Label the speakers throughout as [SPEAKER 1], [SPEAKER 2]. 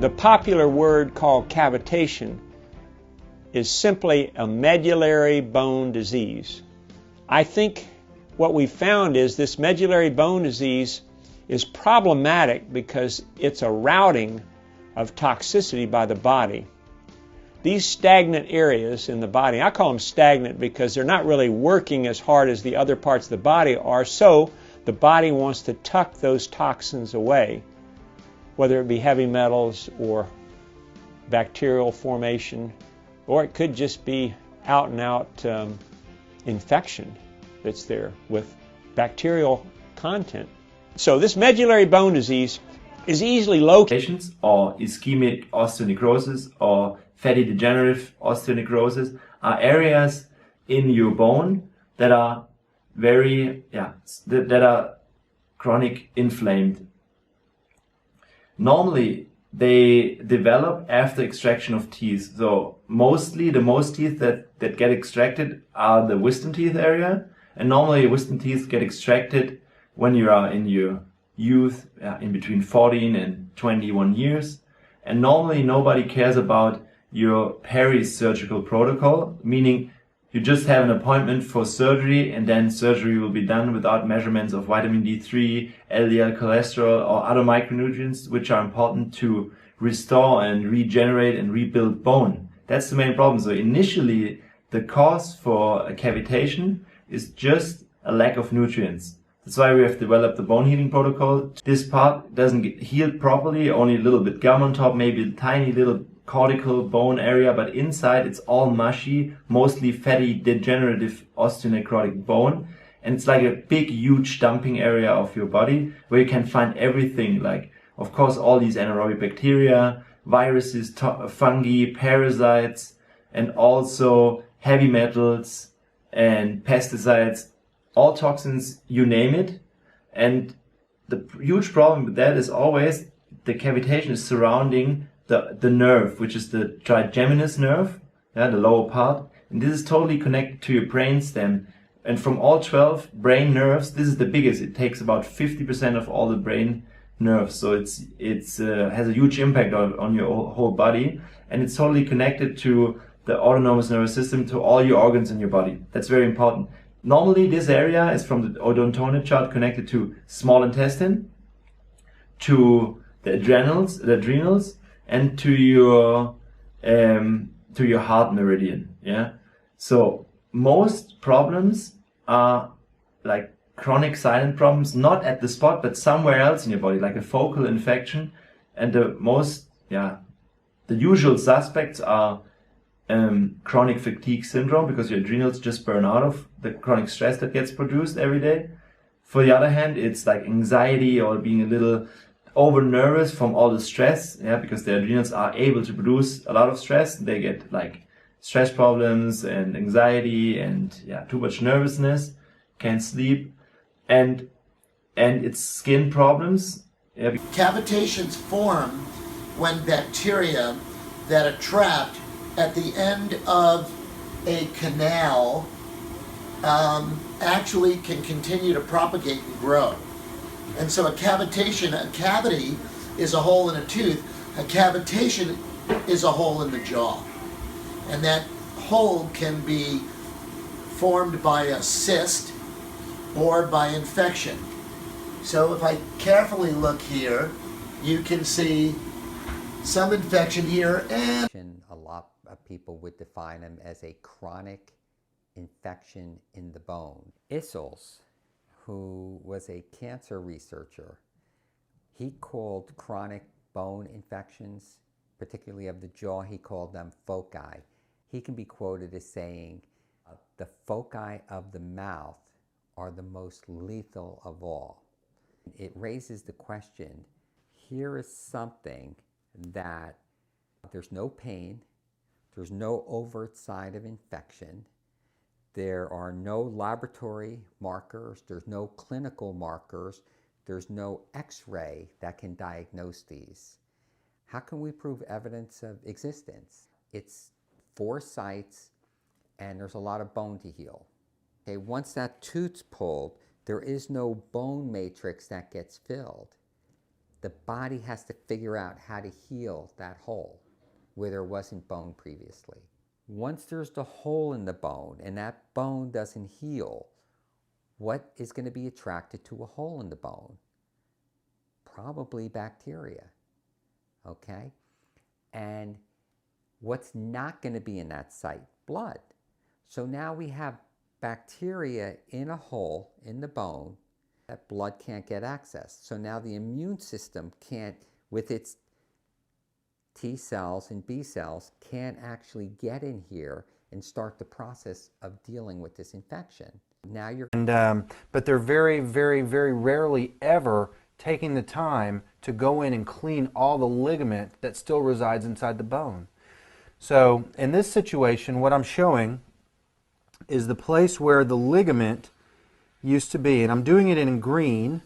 [SPEAKER 1] The popular word called cavitation is simply a medullary bone disease. I think what we found is this medullary bone disease is problematic because it's a routing of toxicity by the body. These stagnant areas in the body, I call them stagnant because they're not really working as hard as the other parts of the body are, so the body wants to tuck those toxins away, whether it be heavy metals or bacterial formation, or it could just be out and out infection that's there with bacterial content. So this medullary bone disease is easily located.
[SPEAKER 2] Or ischemic osteonecrosis or fatty degenerative osteonecrosis are areas in your bone that are that are chronic inflamed. Normally they develop after extraction of teeth. So mostly the most teeth that get extracted are the wisdom teeth area, and normally wisdom teeth get extracted when you are in your youth, in between 14 and 21 years. And normally nobody cares about your peri-surgical protocol, meaning you just have an appointment for surgery and then surgery will be done without measurements of vitamin D3, LDL cholesterol or other micronutrients which are important to restore and regenerate and rebuild bone. That's the main problem. So initially the cause for a cavitation is just a lack of nutrients. That's why we have developed the bone healing protocol. This part doesn't get healed properly, only a little bit gum on top, maybe a tiny little cortical bone area, but inside it's all mushy, mostly fatty degenerative osteonecrotic bone. And it's like a big, huge dumping area of your body where you can find everything, like, of course, all these anaerobic bacteria, viruses, fungi, parasites, and also heavy metals and pesticides, all toxins, you name it. And the huge problem with that is always the cavitation is surrounding the nerve, which is the trigeminous nerve, the lower part. And this is totally connected to your brain stem. And from all 12 brain nerves, this is the biggest. It takes about 50% of all the brain nerves. So it's has a huge impact on your whole body. And it's totally connected to the autonomous nervous system, to all your organs in your body. That's very important. Normally, this area is from the odontoma chart connected to small intestine, to the adrenals, and to your heart meridian. Yeah. So most problems are like chronic silent problems, not at the spot, but somewhere else in your body, like a focal infection. And the usual suspects are chronic fatigue syndrome, because your adrenals just burn out of the chronic stress that gets produced every day. For the other hand, it's like anxiety or being a little over nervous from all the stress, because the adrenals are able to produce a lot of stress. They get like stress problems and anxiety and too much nervousness, can't sleep, and it's skin problems.
[SPEAKER 3] Cavitations form when bacteria that are trapped at the end of a canal actually can continue to propagate and grow. And so a cavity is a hole in a tooth. A cavitation is a hole in the jaw. And that hole can be formed by a cyst or by infection. So if I carefully look here, you can see some infection here, and
[SPEAKER 4] a lot of people would define them as a chronic infection in the bone. Issels, who was a cancer researcher, he called chronic bone infections, particularly of the jaw, he called them foci. He can be quoted as saying, the foci of the mouth are the most lethal of all. It raises the question, here is something that there's no pain, there's no overt sign of infection, there are no laboratory markers, there's no clinical markers, there's no x-ray that can diagnose these. How can we prove evidence of existence? It's 4 sites and there's a lot of bone to heal. Okay, once that tooth's pulled, there is no bone matrix that gets filled. the body has to figure out how to heal that hole where there wasn't bone previously. Once there's the hole in the bone and that bone doesn't heal, what is going to be attracted to a hole in the bone? Probably bacteria, okay? And what's not going to be in that site? Blood. So now we have bacteria in a hole in the bone that blood can't get access. So now the immune system can't, with its T cells and B cells, can't actually get in here and start the process of dealing with this infection. Now you're...
[SPEAKER 5] But they're very, very, very rarely ever taking the time to go in and clean all the ligament that still resides inside the bone. So in this situation, what I'm showing is the place where the ligament used to be, and I'm doing it in green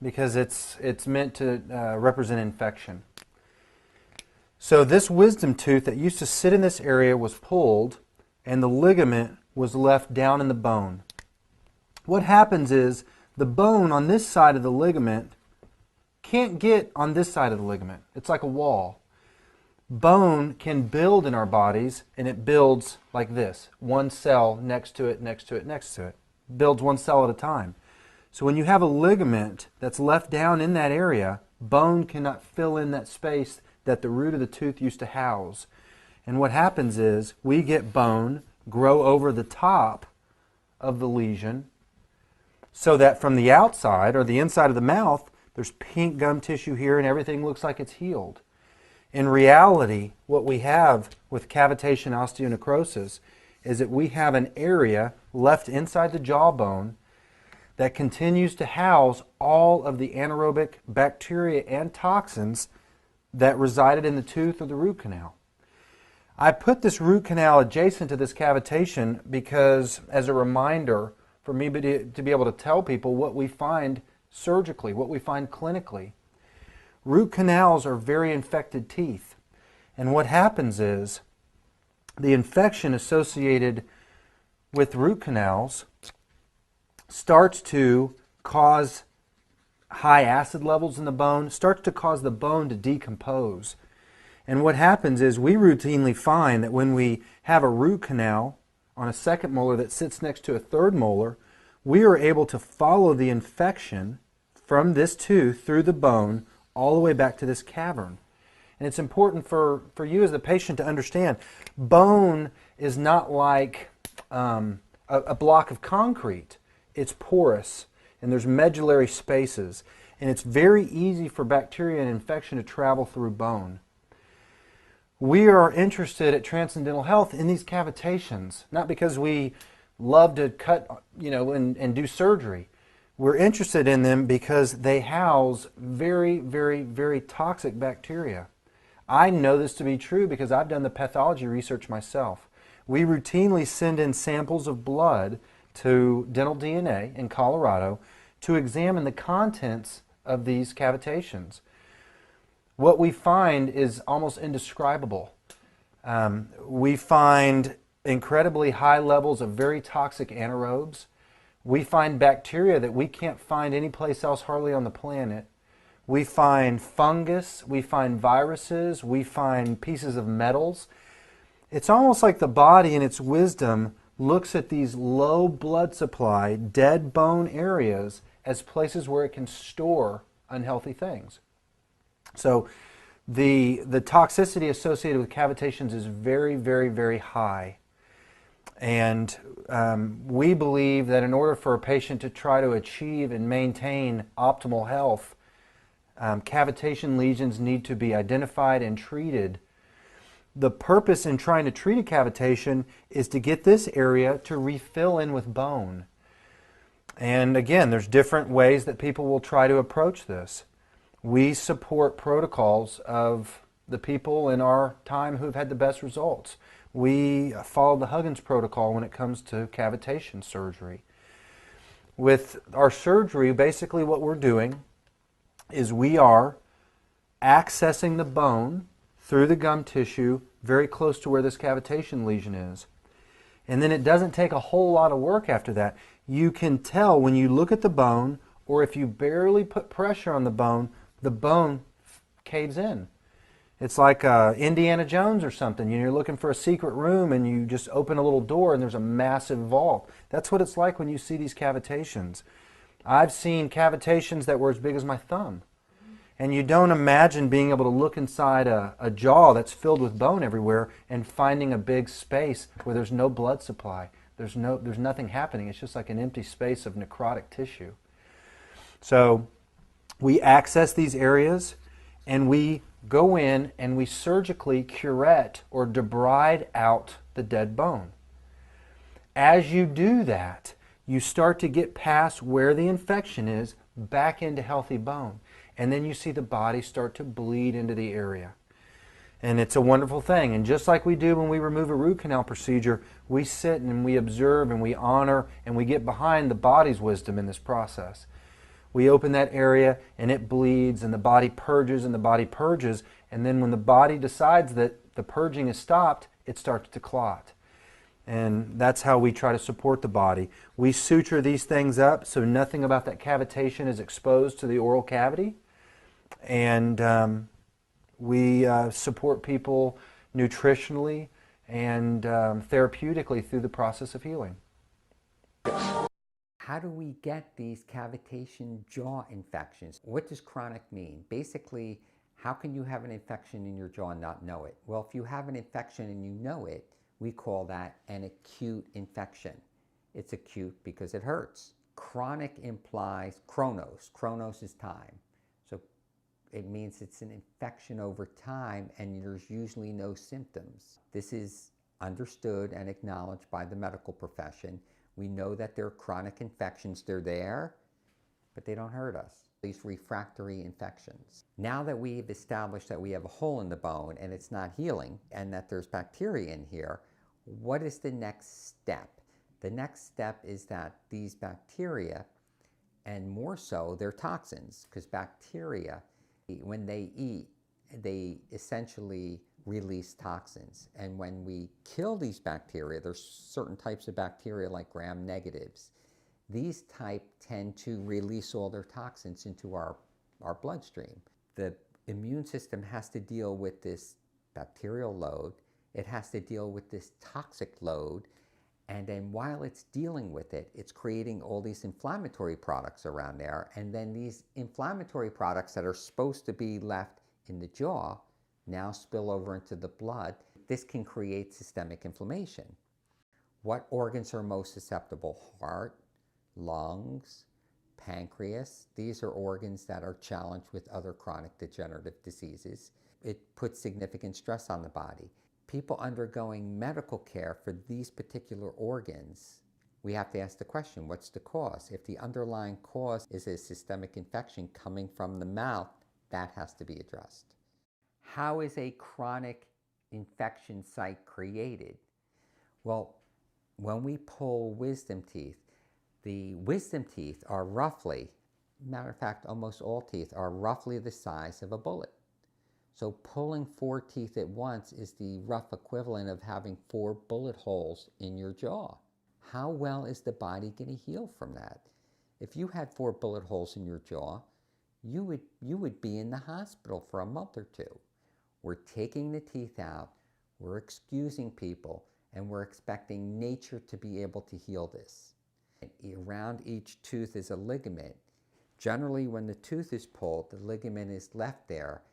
[SPEAKER 5] because it's meant to represent infection. So this wisdom tooth that used to sit in this area was pulled, and the ligament was left down in the bone. What happens is the bone on this side of the ligament can't get on this side of the ligament. It's like a wall. Bone can build in our bodies, and it builds like this. One cell next to it, next to it, next to it. Builds one cell at a time. So when you have a ligament that's left down in that area, bone cannot fill in that space that the root of the tooth used to house. And what happens is we get bone grow over the top of the lesion so that from the outside or the inside of the mouth, there's pink gum tissue here and everything looks like it's healed. In reality, what we have with cavitation osteonecrosis is that we have an area left inside the jawbone that continues to house all of the anaerobic bacteria and toxins that resided in the tooth or the root canal. I put this root canal adjacent to this cavitation because, as a reminder for me to be able to tell people what we find surgically, what we find clinically. Root canals are very infected teeth. And what happens is the infection associated with root canals starts to cause high acid levels in the bone, starts to cause the bone to decompose. And what happens is we routinely find that when we have a root canal on a second molar that sits next to a third molar, we are able to follow the infection from this tooth through the bone all the way back to this cavern. And it's important for you as the patient to understand, bone is not like a block of concrete. It's porous, and there's medullary spaces, and it's very easy for bacteria and infection to travel through bone. We are interested at Transcendental Health in these cavitations, not because we love to cut, and do surgery. We're interested in them because they house very, very, very toxic bacteria. I know this to be true because I've done the pathology research myself. We routinely send in samples of blood to Dental DNA in Colorado to examine the contents of these cavitations. What we find is almost indescribable. We find incredibly high levels of very toxic anaerobes. We find bacteria that we can't find anyplace else hardly on the planet. We find fungus, we find viruses, we find pieces of metals. It's almost like the body in its wisdom looks at these low blood supply, dead bone areas as places where it can store unhealthy things. So the toxicity associated with cavitations is very, very, very high. And we believe that in order for a patient to try to achieve and maintain optimal health, cavitation lesions need to be identified and treated. The purpose in trying to treat a cavitation is to get this area to refill in with bone. And again, there's different ways that people will try to approach this. We support protocols of the people in our time who've had the best results. We follow the Huggins protocol when it comes to cavitation surgery. With our surgery, basically what we're doing is we are accessing the bone through the gum tissue very close to where this cavitation lesion is. And then it doesn't take a whole lot of work after that. You can tell when you look at the bone, or if you barely put pressure on the bone, the bone caves in. It's like Indiana Jones or something. You're looking for a secret room and you just open a little door and there's a massive vault. That's what it's like when you see these cavitations. I've seen cavitations that were as big as my thumb. And you don't imagine being able to look inside a jaw that's filled with bone everywhere and finding a big space where there's no blood supply. There's nothing happening. It's just like an empty space of necrotic tissue. So we access these areas and we go in and we surgically curette or debride out the dead bone. As you do that, you start to get past where the infection is back into healthy bone. And then you see the body start to bleed into the area. And it's a wonderful thing. And just like we do when we remove a root canal procedure, we sit and we observe and we honor and we get behind the body's wisdom in this process. We open that area and it bleeds and the body purges and the body purges. And then when the body decides that the purging is stopped, it starts to clot. And that's how we try to support the body. We suture these things up so nothing about that cavitation is exposed to the oral cavity. And we support people nutritionally and therapeutically through the process of healing.
[SPEAKER 4] How do we get these cavitation jaw infections? What does chronic mean? Basically, how can you have an infection in your jaw and not know it? Well, if you have an infection and you know it, we call that an acute infection. It's acute because it hurts. Chronic implies chronos. Chronos is time. So it means it's an infection over time and there's usually no symptoms. This is understood and acknowledged by the medical profession. We know that they're chronic infections. They're there, but they don't hurt us. These refractory infections. Now that we've established that we have a hole in the bone and it's not healing and that there's bacteria in here, what is the next step? The next step is that these bacteria, and more so, they're toxins, because bacteria, when they eat, they essentially release toxins. And when we kill these bacteria, there's certain types of bacteria like gram negatives. These type tend to release all their toxins into our bloodstream. The immune system has to deal with this bacterial load. It has to deal with this toxic load. And then while it's dealing with it, it's creating all these inflammatory products around there. And then these inflammatory products that are supposed to be left in the jaw now spill over into the blood. This can create systemic inflammation. What organs are most susceptible? Heart, lungs, pancreas. These are organs that are challenged with other chronic degenerative diseases. It puts significant stress on the body. People undergoing medical care for these particular organs, we have to ask the question, what's the cause? If the underlying cause is a systemic infection coming from the mouth, that has to be addressed. How is a chronic infection site created? Well, when we pull wisdom teeth, the wisdom teeth are roughly, matter of fact, almost all teeth are roughly the size of a bullet. So pulling 4 teeth at once is the rough equivalent of having 4 bullet holes in your jaw. How well is the body going to heal from that? If you had 4 bullet holes in your jaw, you would be in the hospital for a month or 2. We're taking the teeth out, we're excusing people, and we're expecting nature to be able to heal this. Around each tooth is a ligament. Generally, when the tooth is pulled, the ligament is left there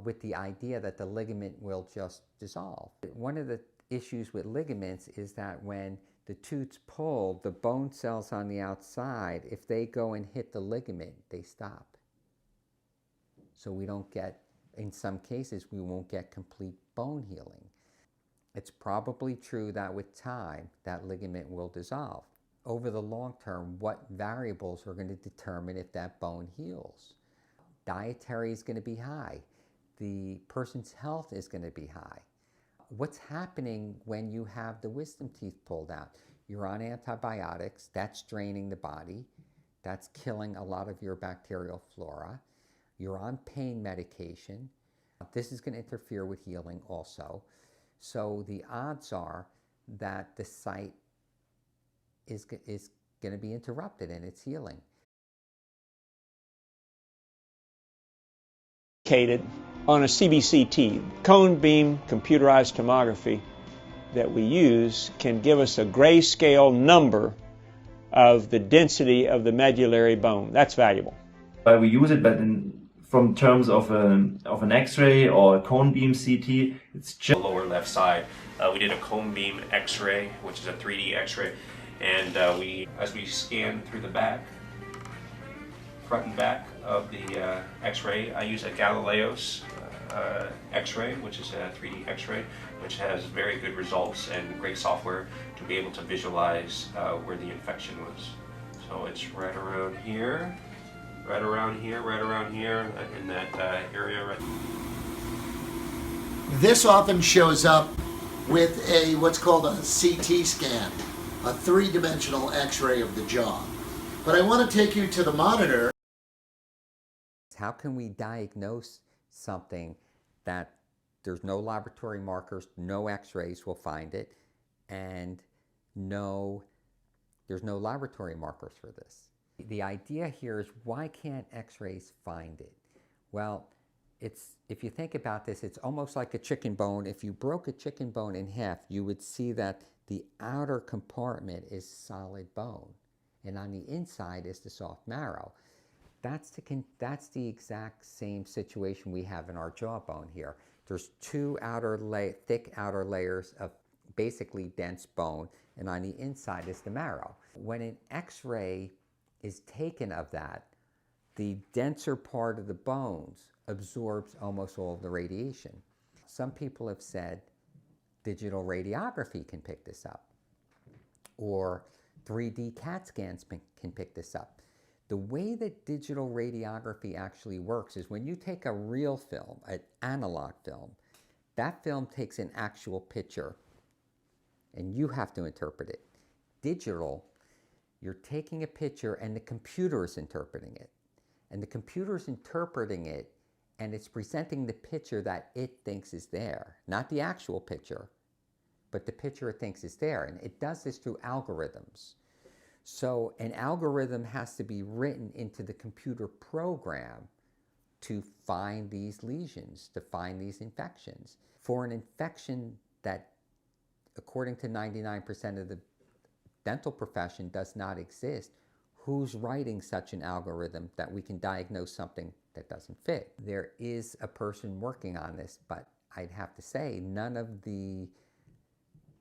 [SPEAKER 4] with the idea that the ligament will just dissolve. One of the issues with ligaments is that when the tooth's pulled, the bone cells on the outside, if they go and hit the ligament, they stop. So we don't get, in some cases, we won't get complete bone healing. It's probably true that with time, that ligament will dissolve. Over the long term, what variables are going to determine if that bone heals? Dietary is going to be high. The person's health is going to be high. What's happening when you have the wisdom teeth pulled out? You're on antibiotics, that's draining the body, that's killing a lot of your bacterial flora. You're on pain medication. This is going to interfere with healing also. So the odds are that the site is going to be interrupted in its healing.
[SPEAKER 1] indicated on a CBCT. Cone beam computerized tomography that we use can give us a grayscale number of the density of the medullary bone. That's valuable.
[SPEAKER 2] We use it, but from terms of an X-ray or a cone beam CT, it's just
[SPEAKER 6] the lower left side. We did a cone beam X-ray, which is a 3D X-ray, and as we scan through the back, front and back of the X-ray, I use a Galileo's X-ray, which is a 3D X-ray, which has very good results and great software to be able to visualize where the infection was. So it's right around here, right around here, right around here, in that area right.
[SPEAKER 3] This often shows up with a what's called a CT scan, a three-dimensional X-ray of the jaw. But I want to take you to the monitor.
[SPEAKER 4] How can we diagnose something that there's no laboratory markers, no X-rays will find it, and there's no laboratory markers for this? The idea here is, why can't X-rays find it? Well, if you think about this, it's almost like a chicken bone. If you broke a chicken bone in half, you would see that the outer compartment is solid bone, and on the inside is the soft marrow. That's the exact same situation we have in our jawbone here. There's two thick outer layers of basically dense bone, and on the inside is the marrow. When an X-ray is taken of that, the denser part of the bones absorbs almost all of the radiation. Some people have said digital radiography can pick this up, or 3D CAT scans can pick this up. The way that digital radiography actually works is, when you take a real film, an analog film, that film takes an actual picture and you have to interpret it. Digital, you're taking a picture and the computer is interpreting it. And the computer is interpreting it, and it's presenting the picture that it thinks is there. Not the actual picture, but the picture it thinks is there. And it does this through algorithms. So an algorithm has to be written into the computer program to find these lesions, to find these infections. For an infection that, according to 99% of the dental profession, does not exist, who's writing such an algorithm that we can diagnose something that doesn't fit? There is a person working on this, but I'd have to say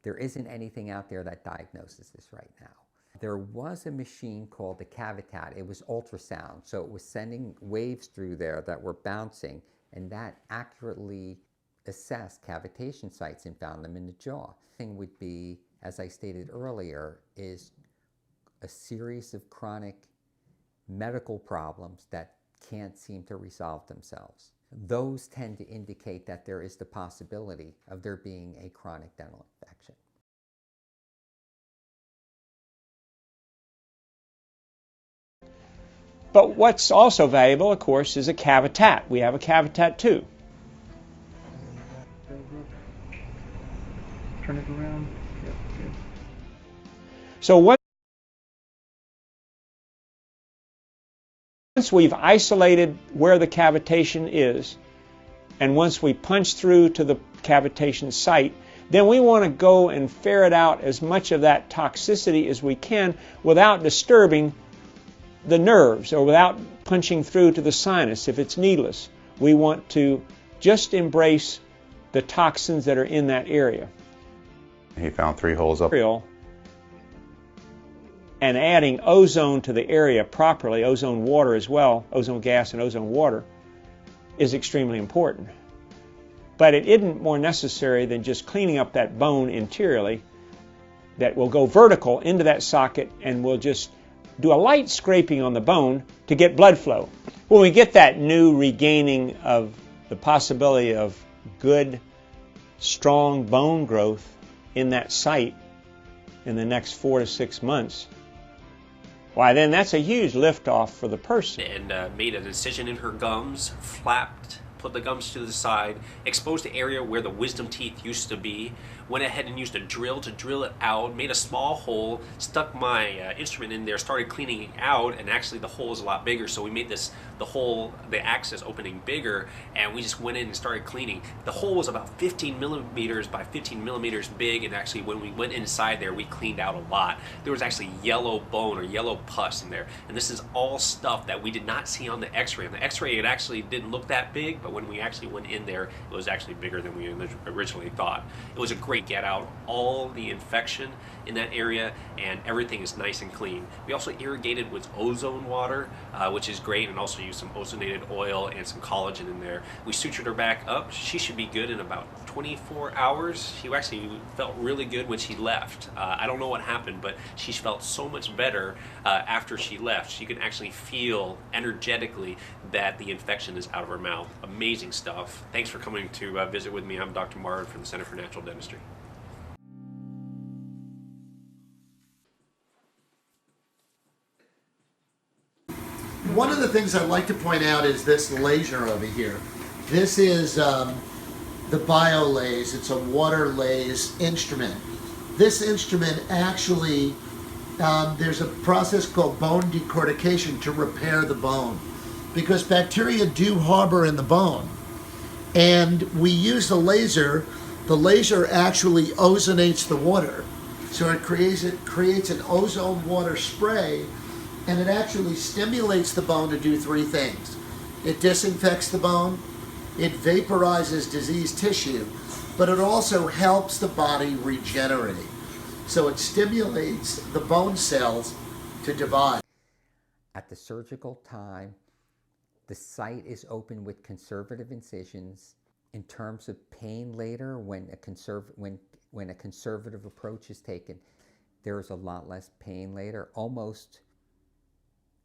[SPEAKER 4] there isn't anything out there that diagnoses this right now. There was a machine called the Cavitation. It was ultrasound, so it was sending waves through there that were bouncing, and that accurately assessed cavitation sites and found them in the jaw. The thing would be, as I stated earlier, is a series of chronic medical problems that can't seem to resolve themselves. Those tend to indicate that there is the possibility of there being a chronic dental infection.
[SPEAKER 1] But what's also valuable, of course, is a cavitat. We have a cavitat too.
[SPEAKER 7] Turn it around. Yep, good.
[SPEAKER 1] So once we've isolated where the cavitation is, and once we punch through to the cavitation site, then we want to go and ferret out as much of that toxicity as we can without disturbing the nerves, or without punching through to the sinus if it's needless. We want to just embrace the toxins that are in that area.
[SPEAKER 8] He found 3 holes up.
[SPEAKER 1] And adding ozone to the area properly, ozone water as well, ozone gas and ozone water, is extremely important. But it isn't more necessary than just cleaning up that bone interiorly, that will go vertical into that socket, and we'll just do a light scraping on the bone to get blood flow. When we get that new regaining of the possibility of good, strong bone growth in that site in the next 4 to 6 months, why, then that's a huge liftoff for the person.
[SPEAKER 6] And made an incision in her gums, flapped, put the gums to the side, exposed the area where the wisdom teeth used to be, went ahead and used a drill to drill it out, made a small hole, stuck my instrument in there, started cleaning it out, and actually the hole is a lot bigger, so we made the access opening bigger, and we just went in and started cleaning. The hole was about 15 millimeters by 15 millimeters big, and actually when we went inside there, we cleaned out a lot. There was actually yellow bone or yellow pus in there, and this is all stuff that we did not see on the x-ray. On the x-ray, it actually didn't look that big, but when we actually went in there, it was actually bigger than we originally thought. It was a great get out all the infection in that area, and everything is nice and clean. We also irrigated with ozone water, which is great, and also used some ozonated oil and some collagen in there. We sutured her back up. She should be good in about 24 hours. She actually felt really good when she left. I don't know what happened, but she felt so much better after she left. She could actually feel energetically that the infection is out of her mouth. Amazing stuff. Thanks for coming to visit with me. I'm Dr. Marvin from the Center for Natural Dentistry.
[SPEAKER 3] One of the things I'd like to point out is this laser over here. This is the BioLase. It's a water lase instrument. This instrument actually, there's a process called bone decortication to repair the bone, because bacteria do harbor in the bone. And we use the laser. The laser actually ozonates the water. So it creates an ozone water spray, and it actually stimulates the bone to do three things. It disinfects the bone, it vaporizes diseased tissue, but it also helps the body regenerate. So it stimulates the bone cells to divide.
[SPEAKER 4] At the surgical time, the site is open with conservative incisions. In terms of pain later, when a conservative approach is taken, there is a lot less pain later, almost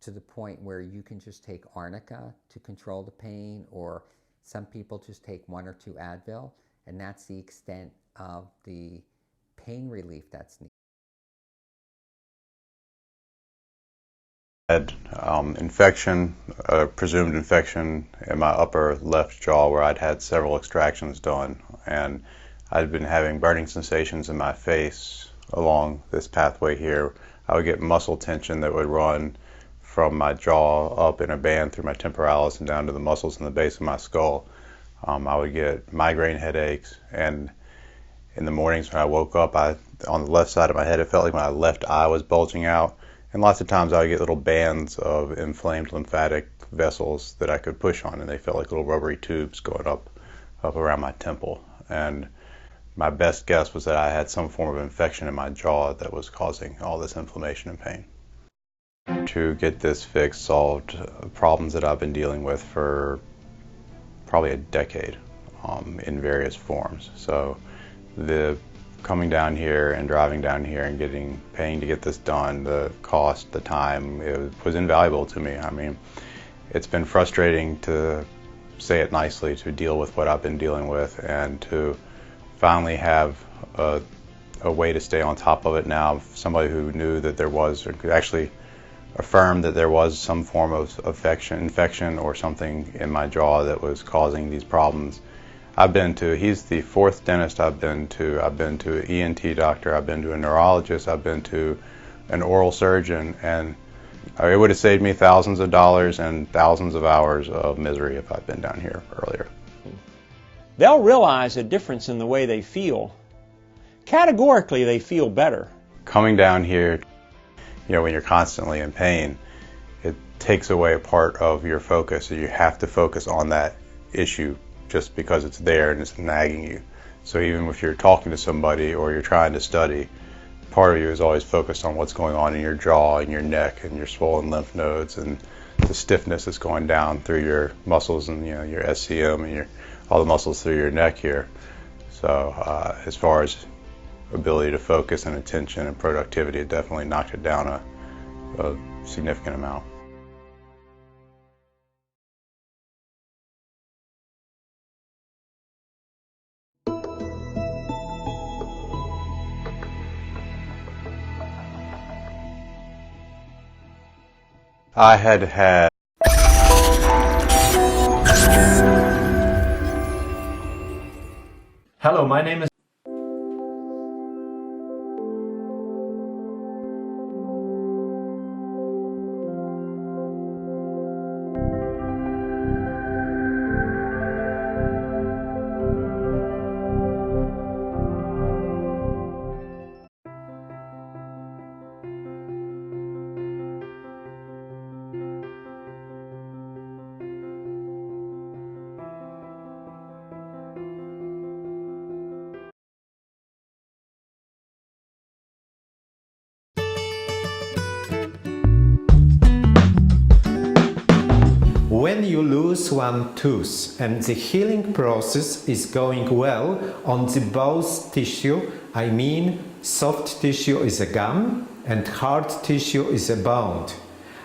[SPEAKER 4] to the point where you can just take arnica to control the pain, or some people just take 1 or 2 Advil, and that's the extent of the pain relief that's needed.
[SPEAKER 8] I had infection, presumed infection in my upper left jaw where I'd had several extractions done, and I'd been having burning sensations in my face along this pathway here. I would get muscle tension that would run from my jaw up in a band through my temporalis and down to the muscles in the base of my skull. I would get migraine headaches, and in the mornings when I woke up, on the left side of my head, it felt like my left eye was bulging out, and lots of times I would get little bands of inflamed lymphatic vessels that I could push on, and they felt like little rubbery tubes going up around my temple. And my best guess was that I had some form of infection in my jaw that was causing all this inflammation and pain. To get this fixed solved problems that I've been dealing with for probably a decade in various forms. So the coming down here and driving down here and paying to get this done, the cost, the time, it was invaluable to me. I mean, it's been frustrating, to say it nicely, to deal with what I've been dealing with, and to finally have a way to stay on top of it now. Somebody who knew that there was, or could actually affirmed that there was some form of infection or something in my jaw that was causing these problems. He's the 4th dentist I've been to. I've been to an ENT doctor, I've been to a neurologist, I've been to an oral surgeon, and it would have saved me thousands of dollars and thousands of hours of misery if I'd been down here earlier.
[SPEAKER 1] They'll realize a difference in the way they feel. Categorically, they feel better.
[SPEAKER 8] Coming down here, when you're constantly in pain, it takes away a part of your focus. You have to focus on that issue just because it's there and it's nagging you. So even if you're talking to somebody or you're trying to study, part of you is always focused on what's going on in your jaw and your neck and your swollen lymph nodes and the stiffness that's going down through your muscles and your SCM and all the muscles through your neck here. So as far as ability to focus and attention and productivity, it definitely knocked it down a significant amount. I had
[SPEAKER 2] Hello, my name is
[SPEAKER 9] when you lose one tooth and the healing process is going well on the both tissue, I mean soft tissue is a gum and hard tissue is a bone.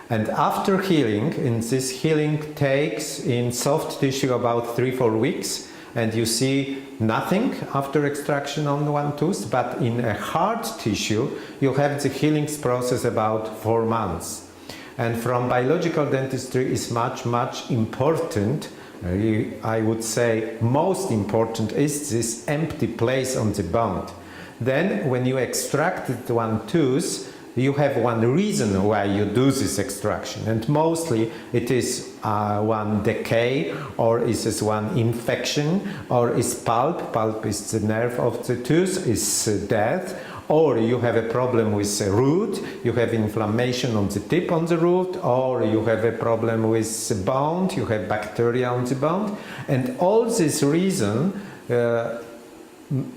[SPEAKER 9] And after healing, and this healing takes in soft tissue about 3-4 weeks, and you see nothing after extraction on one tooth, but in a hard tissue you have the healing process about 4 months. And from biological dentistry is much important, I would say most important, is this empty place on the bone. Then when you extracted one tooth, you have one reason why you do this extraction, and mostly it is one decay, or is this one infection, or is pulp. Pulp is the nerve of the tooth, is death, or you have a problem with the root, you have inflammation on the tip on the root, or you have a problem with the bone, you have bacteria on the bone, and all this reason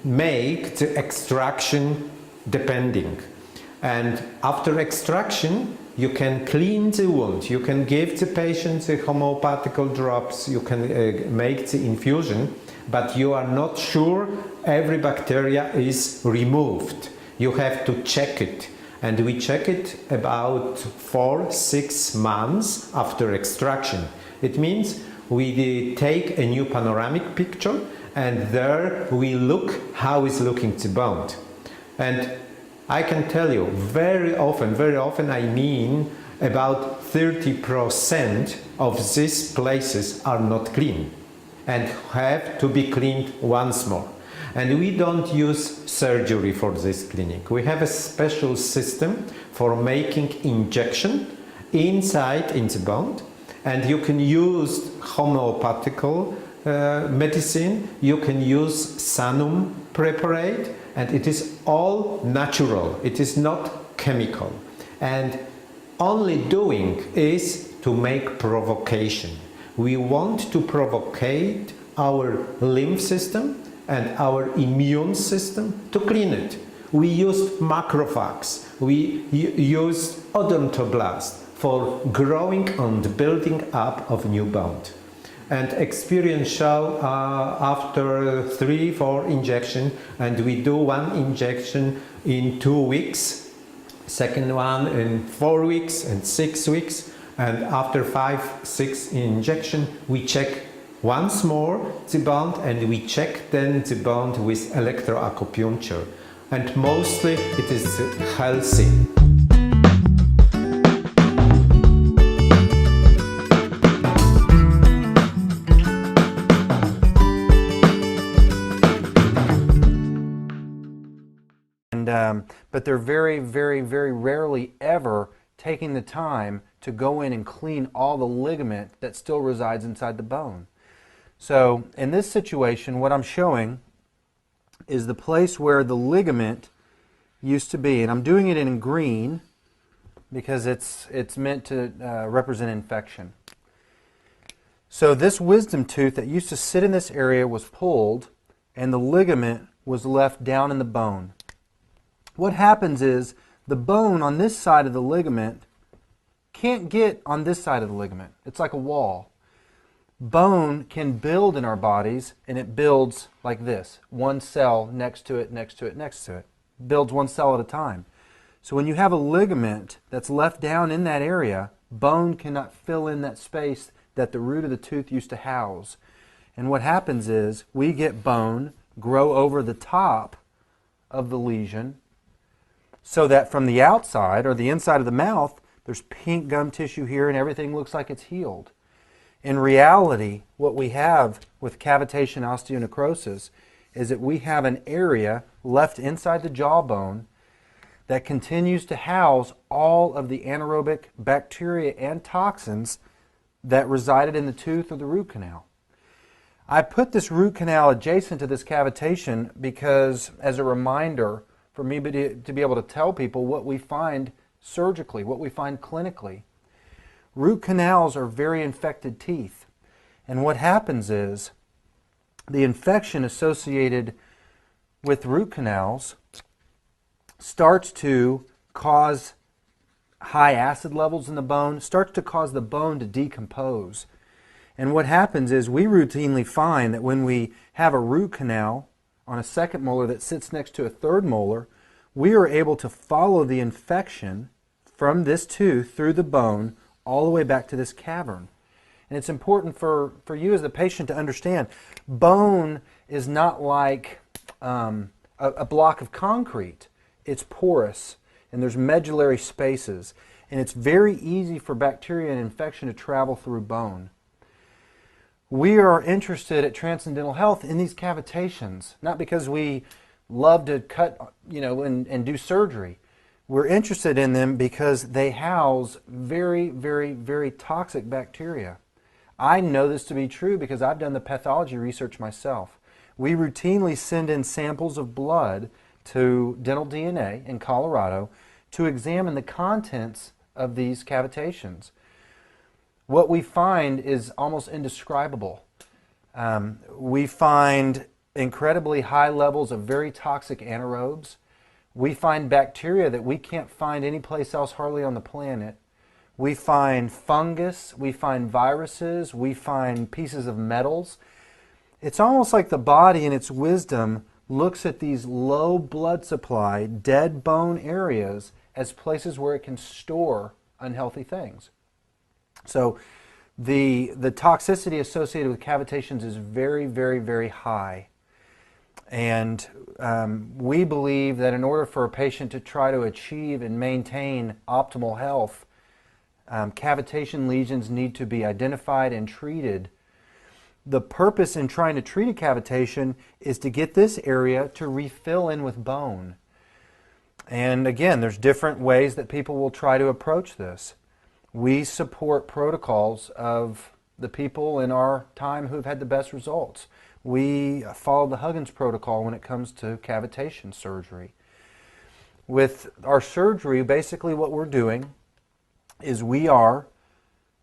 [SPEAKER 9] make the extraction depending. And after extraction, you can clean the wound, you can give the patient the homeopathical drops, you can make the infusion, but you are not sure every bacteria is removed. You have to check it. And we check it about 4-6 months after extraction. It means we take a new panoramic picture, and there we look how is looking the bone. And I can tell you, very often I mean about 30% of these places are not clean and have to be cleaned once more. And we don't use surgery for this cleaning. We have a special system for making injection inside in the bone, and you can use homeopathical medicine, you can use sanum preparate, and it is all natural, it is not chemical. And only doing is to make provocation. We want to provocate our lymph system and our immune system to clean it. We used macrophages, we used odontoblasts for growing and building up of new bone. And experience show after 3-4 injection, and we do one injection in 2 weeks, second one in 4 weeks and 6 weeks, and after 5-6 injection we check once more the bone, and we check then the bone with electroacupuncture, and mostly it is healthy.
[SPEAKER 5] But they're very rarely ever taking the time to go in and clean all the ligament that still resides inside the bone. So in this situation, what I'm showing is the place where the ligament used to be, and I'm doing it in green because it's meant to represent infection. So this wisdom tooth that used to sit in this area was pulled, and the ligament was left down in the bone. What happens is the bone on this side of the ligament can't get on this side of the ligament. It's like a wall. Bone can build in our bodies, and it builds like this. One cell next to it, next to it, next to it. Builds one cell at a time. So when you have a ligament that's left down in that area, bone cannot fill in that space that the root of the tooth used to house. And what happens is we get bone grow over the top of the lesion, so that from the outside or the inside of the mouth, there's pink gum tissue here and everything looks like it's healed. In reality, what we have with cavitation osteonecrosis is that we have an area left inside the jawbone that continues to house all of the anaerobic bacteria and toxins that resided in the tooth or the root canal. I put this root canal adjacent to this cavitation because, as a reminder, for me to be able to tell people what we find surgically, what we find clinically. Root canals are very infected teeth. And what happens is the infection associated with root canals starts to cause high acid levels in the bone, starts to cause the bone to decompose. And what happens is we routinely find that when we have a root canal on a second molar that sits next to a third molar, we are able to follow the infection from this tooth through the bone all the way back to this cavern. And it's important for you as the patient to understand, bone is not like a block of concrete. It's porous, and there's medullary spaces, and it's very easy for bacteria and infection to travel through bone. We are interested at Transcendental Health in these cavitations, not because we love to cut, and do surgery. We're interested in them because they house very, very, very toxic bacteria. I know this to be true because I've done the pathology research myself. We routinely send in samples of blood to Dental DNA in Colorado to examine the contents of these cavitations. What we find is almost indescribable. We find incredibly high levels of very toxic anaerobes. We find bacteria that we can't find anyplace else hardly on the planet. We find fungus, we find viruses, we find pieces of metals. It's almost like the body in its wisdom looks at these low blood supply, dead bone areas as places where it can store unhealthy things. So the toxicity associated with cavitations is very, very, very high. And we believe that in order for a patient to try to achieve and maintain optimal health, cavitation lesions need to be identified and treated. The purpose in trying to treat a cavitation is to get this area to refill in with bone. And again, there's different ways that people will try to approach this. We support protocols of the people in our time who've had the best results. We follow the Huggins protocol when it comes to cavitation surgery. With our surgery, basically what we're doing is we are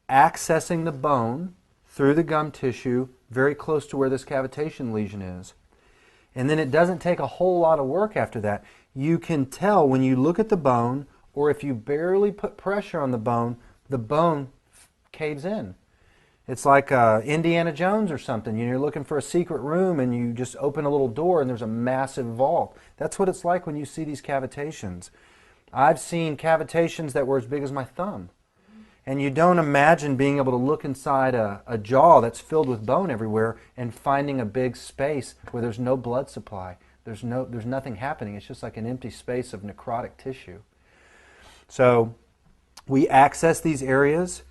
[SPEAKER 5] accessing the bone through the gum tissue very close to where this cavitation lesion is. And then it doesn't take a whole lot of work after that. You can tell when you look at the bone, or if you barely put pressure on the bone caves in. It's like Indiana Jones or something. You're looking for a secret room and you just open a little door and there's a massive vault. That's what it's like when you see these cavitations. I've seen cavitations that were as big as my thumb. And you don't imagine being able to look inside a jaw that's filled with bone everywhere and finding a big space where there's no blood supply. There's nothing happening. It's just like an empty space of necrotic tissue. So we access these areas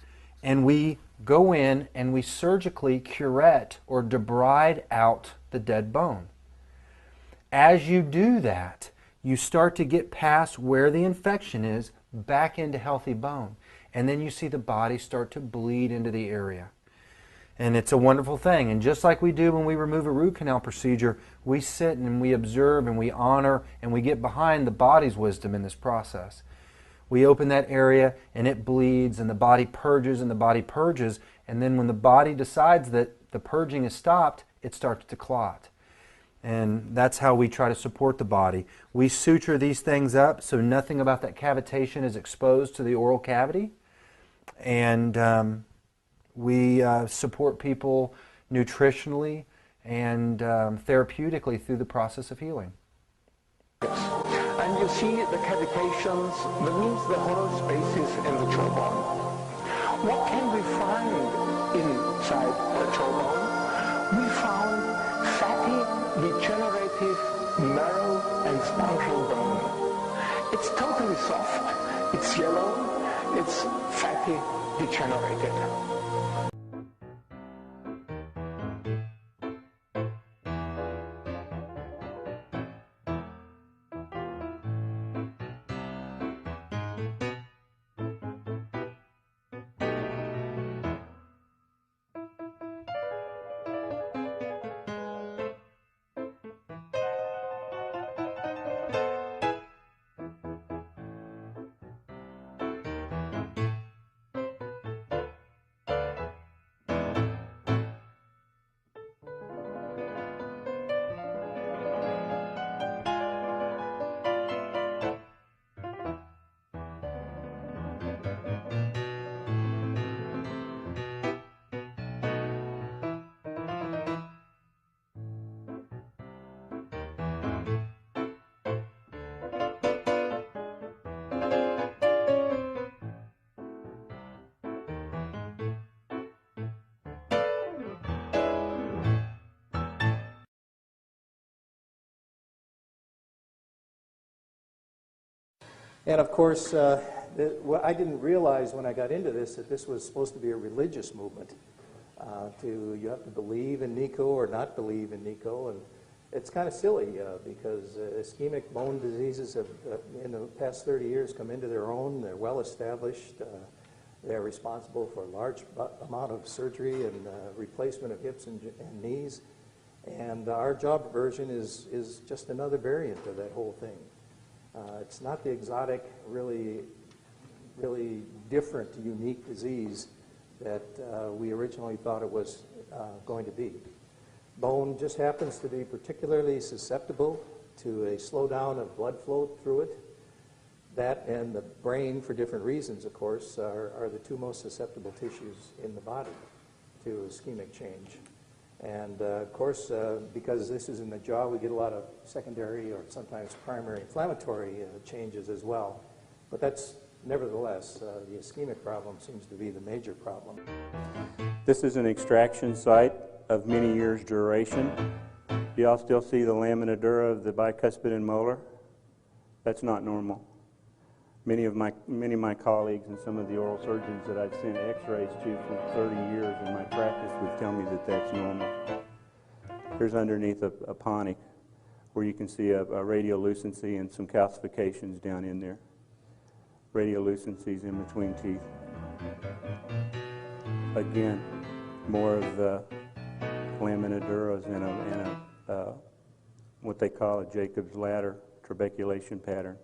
[SPEAKER 5] and we go in and we surgically curette or debride out the dead bone. As you do that, you start to get past where the infection is back into healthy bone. And then you see the body start to bleed into the area. And it's a wonderful thing. And just like we do when we remove a root canal procedure, we sit and we observe and we honor and we get behind the body's wisdom in this process. We open that area and it bleeds and the body purges and the body purges. And then when the body decides that the purging is stopped, it starts to clot. And that's how we try to support the body. We suture these things up so nothing about that cavitation is exposed to the oral cavity. And we support people nutritionally and therapeutically through the process of healing.
[SPEAKER 10] And you see the cavitations, that means the hollow spaces in the jawbone. What can we find inside the jawbone? We found fatty, degenerative marrow and spongial bone. It's totally soft, it's yellow, it's fatty, degenerated.
[SPEAKER 11] And of course, what I didn't realize when I got into this that this was supposed to be a religious movement. You have to believe in Nico or not believe in Nico, and it's kind of silly because ischemic bone diseases have, in the past 30 years, come into their own. They're well established. They're responsible for a large amount of surgery and replacement of hips and knees. And our job version is just another variant of that whole thing. It's not the exotic, really different, unique disease that we originally thought it was going to be. Bone just happens to be particularly susceptible to a slowdown of blood flow through it. That and the brain, for different reasons, of course, are the two most susceptible tissues in the body to ischemic change. And of course, because this is in the jaw, we get a lot of secondary or sometimes primary inflammatory changes as well. But that's nevertheless, the ischemic problem seems to be the major problem.
[SPEAKER 12] This is an extraction site of many years' duration. Do y'all still see the lamina dura of the bicuspid and molar? That's not normal. Many of my colleagues and some of the oral surgeons that I've sent x-rays to for 30 years in my practice would tell me that that's normal. Here's underneath a ponic where you can see a radiolucency and some calcifications down in there. Radiolucencies in between teeth. Again, more of the lamina duras and a what they call a Jacob's ladder trabeculation pattern.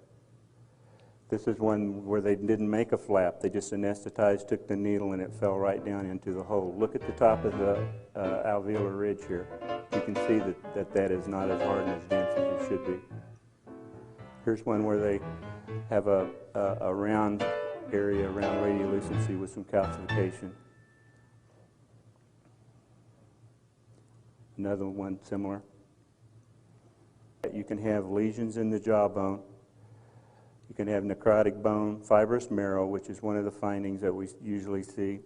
[SPEAKER 12] This is one where they didn't make a flap. They just anesthetized, took the needle, and it fell right down into the hole. Look at the top of the alveolar ridge here. You can see that is not as hard and as dense as it should be. Here's one where they have a round area around radiolucency with some calcification. Another one similar. You can have lesions in the jawbone. You can have necrotic bone, fibrous marrow, which is one of the findings that we usually see.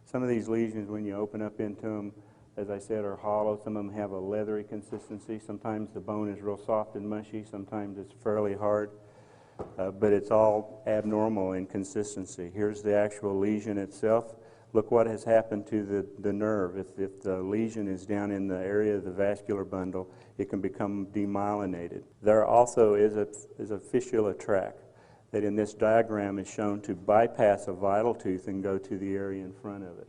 [SPEAKER 12] Some of these lesions, when you open up into them, as I said, are hollow. Some of them have a leathery consistency. Sometimes the bone is real soft and mushy. Sometimes it's fairly hard. But it's all abnormal in consistency. Here's the actual lesion itself. Look what has happened to the nerve. If the lesion is down in the area of the vascular bundle, it can become demyelinated. There also is a fistula tract that in this diagram is shown to bypass a vital tooth and go to the area in front of it.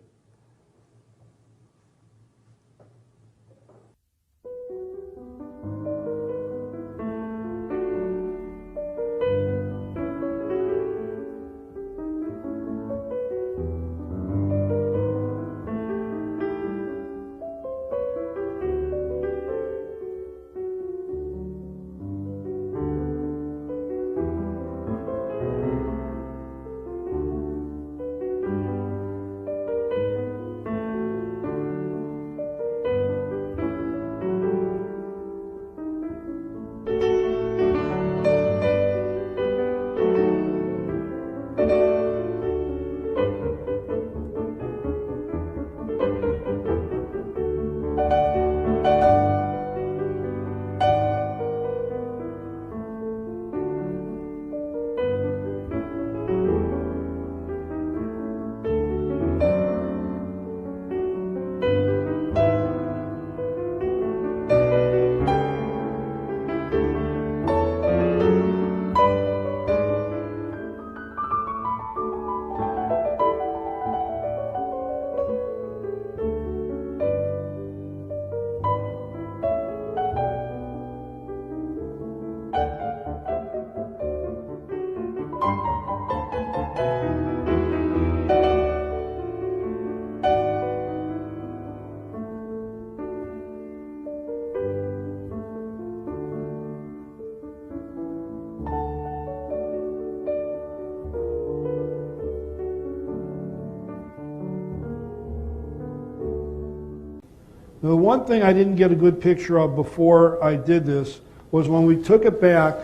[SPEAKER 13] The one thing I didn't get a good picture of before I did this was when we took it back,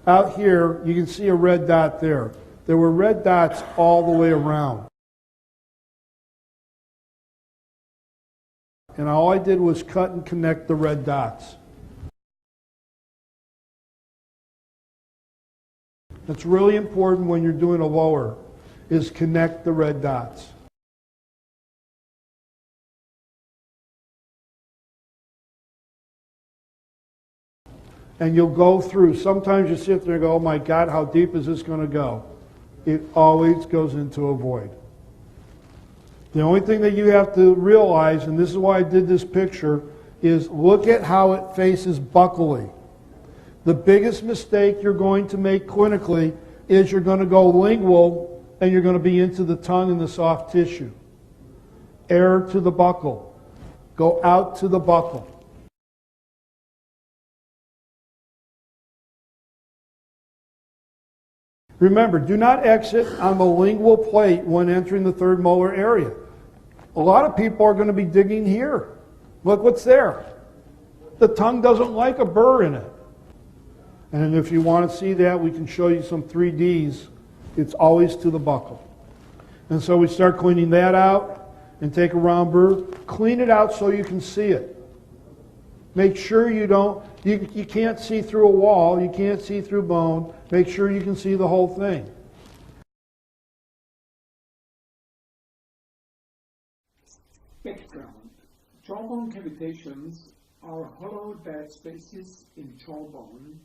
[SPEAKER 13] out here, you can see a red dot there. There were red dots all the way around. And all I did was cut and connect the red dots. That's really important when you're doing a lower, is connect the red dots. And you'll go through. Sometimes you sit there and go, oh my God, how deep is this going to go? It always goes into a void. The only thing that you have to realize, and this is why I did this picture, is look at how it faces buccally. The biggest mistake you're going to make clinically is you're going to go lingual and you're going to be into the tongue and the soft tissue. Error to the buccal. Go out to the buccal. Remember, do not exit on the lingual plate when entering the third molar area. A lot of people are going to be digging here. Look what's there. The tongue doesn't like a burr in it. And if you want to see that, we can show you some 3Ds. It's always to the buccal. And so we start cleaning that out and take a round burr. Clean it out so you can see it. Make sure you don't, you can't see through a wall, you can't see through bone. Make sure you can see the whole thing.
[SPEAKER 14] Background. Jawbone cavitations are hollow dead spaces in jawbone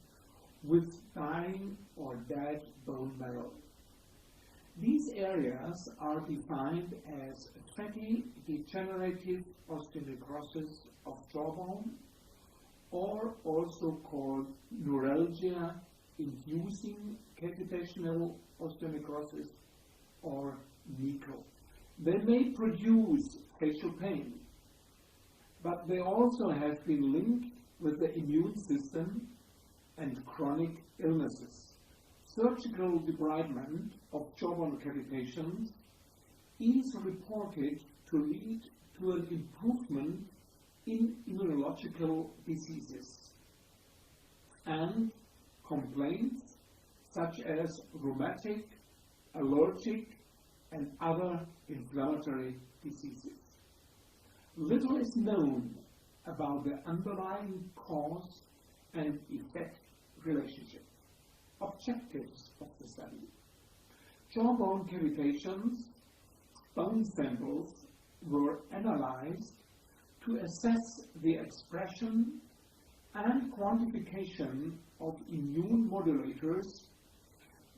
[SPEAKER 14] with dying or dead bone marrow. These areas are defined as fatty degenerative osteonecrosis of jawbone, or also called neuralgia inducing cavitational osteonecrosis, or NICO. They may produce facial pain, but they also have been linked with the immune system and chronic illnesses. Surgical debridement of jawbone cavitations is reported to lead to an improvement in immunological diseases and complaints such as rheumatic, allergic, and other inflammatory diseases. Little is known about the underlying cause and effect relationship. Objectives of the study. Jawbone cavitations, bone samples were analyzed to assess the expression and quantification of immune modulators